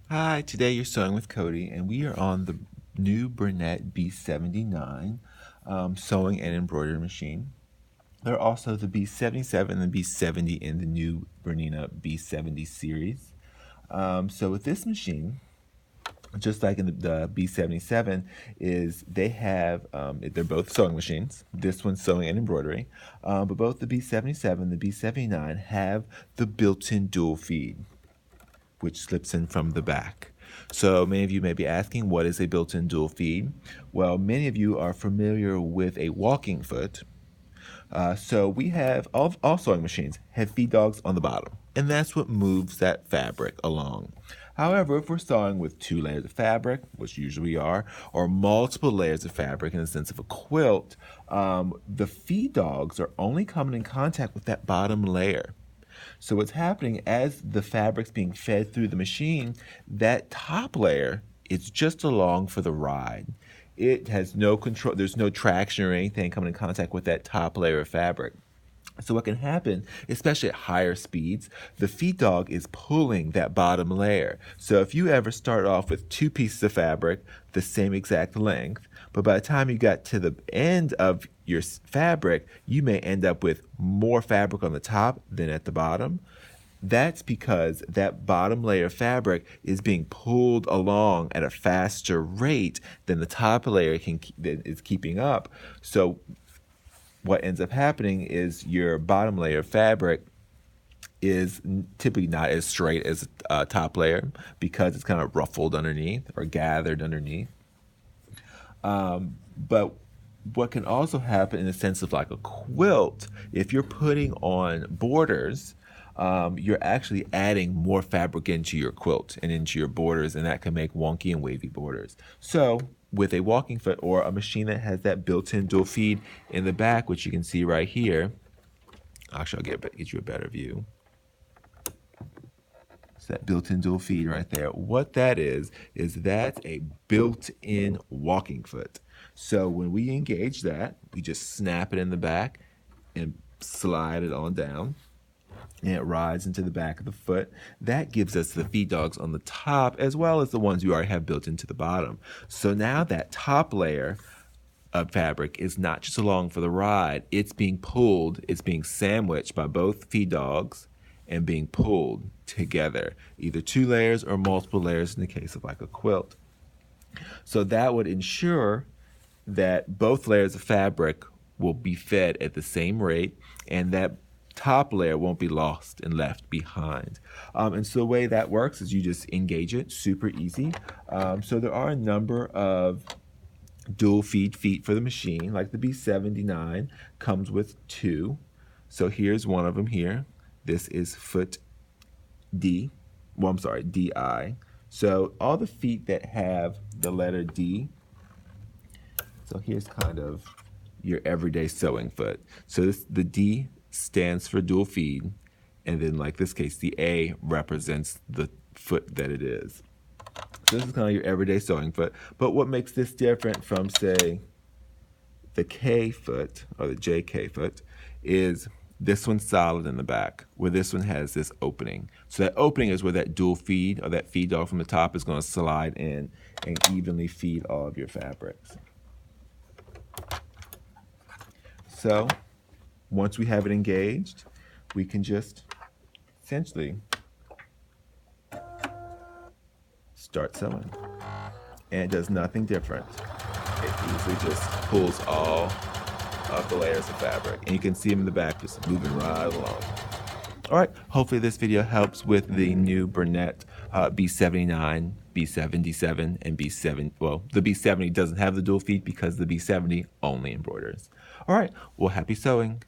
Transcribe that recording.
Hi, today you're sewing with Cody, and we are on the new Bernette B79 sewing and embroidery machine. There are also the B77 and the B70 in the new Bernina B70 series. So with this machine, just like in the B77, is they have they're both sewing machines. This one's sewing and embroidery, but both the B77 and the B79 have the built-in dual feed, which slips in from the back. So many of you may be asking, what is a built-in dual feed? Well, many of you are familiar with a walking foot. So we have, all sewing machines have feed dogs on the bottom, and that's what moves that fabric along. However, if we're sewing with 2 layers of fabric, which usually we are, or multiple layers of fabric in the sense of a quilt, the feed dogs are only coming in contact with that bottom layer. So what's happening as the fabric's being fed through the machine, that top layer is just along for the ride. It has no control, there's no traction or anything coming in contact with that top layer of fabric. So what can happen, especially at higher speeds, the feed dog is pulling that bottom layer. So if you ever start off with 2 pieces of fabric, the same exact length, but by the time you got to the end of your fabric, you may end up with more fabric on the top than at the bottom. That's because that bottom layer of fabric is being pulled along at a faster rate than the top layer is keeping up. So what ends up happening is your bottom layer of fabric is typically not as straight as a top layer because it's kind of ruffled underneath or gathered underneath. But what can also happen in the sense of like a quilt, if you're putting on borders, you're actually adding more fabric into your quilt and into your borders, and that can make wonky and wavy borders. So with a walking foot or a machine that has that built-in dual feed in the back, which you can see right here, actually I'll get you a better view. It's that built-in dual feed right there. What that is that's a built-in walking foot. So when we engage that, we just snap it in the back and slide it on down, and it rides into the back of the foot. That gives us the feed dogs on the top as well as the ones we already have built into the bottom. So now that top layer of fabric is not just along for the ride, it's being pulled, it's being sandwiched by both feed dogs and being pulled together, either 2 layers or multiple layers in the case of like a quilt. So that would ensure that both layers of fabric will be fed at the same rate, and that top layer won't be lost and left behind. And so the way that works is you just engage it, super easy. So there are a number of dual feed feet for the machine, like the B79 comes with 2. So here's one of them here. This is foot D. Well, I'm sorry, DI. So all the feet that have the letter D, so here's kind of your everyday sewing foot. So the D stands for dual feed, and then like this case, the A represents the foot that it is. So this is kind of your everyday sewing foot. But what makes this different from, say, the K foot or the JK foot is this one's solid in the back, where this one has this opening. So that opening is where that dual feed or that feed dog from the top is going to slide in and evenly feed all of your fabrics. So once we have it engaged, we can just essentially start sewing. And it does nothing different. It easily just pulls all of the layers of fabric. And you can see them in the back just moving right along. All right, hopefully this video helps with the new Bernette B79, B77, and B7. Well, the B70 doesn't have the dual feed because the B70 only embroiders. All right, well, happy sewing.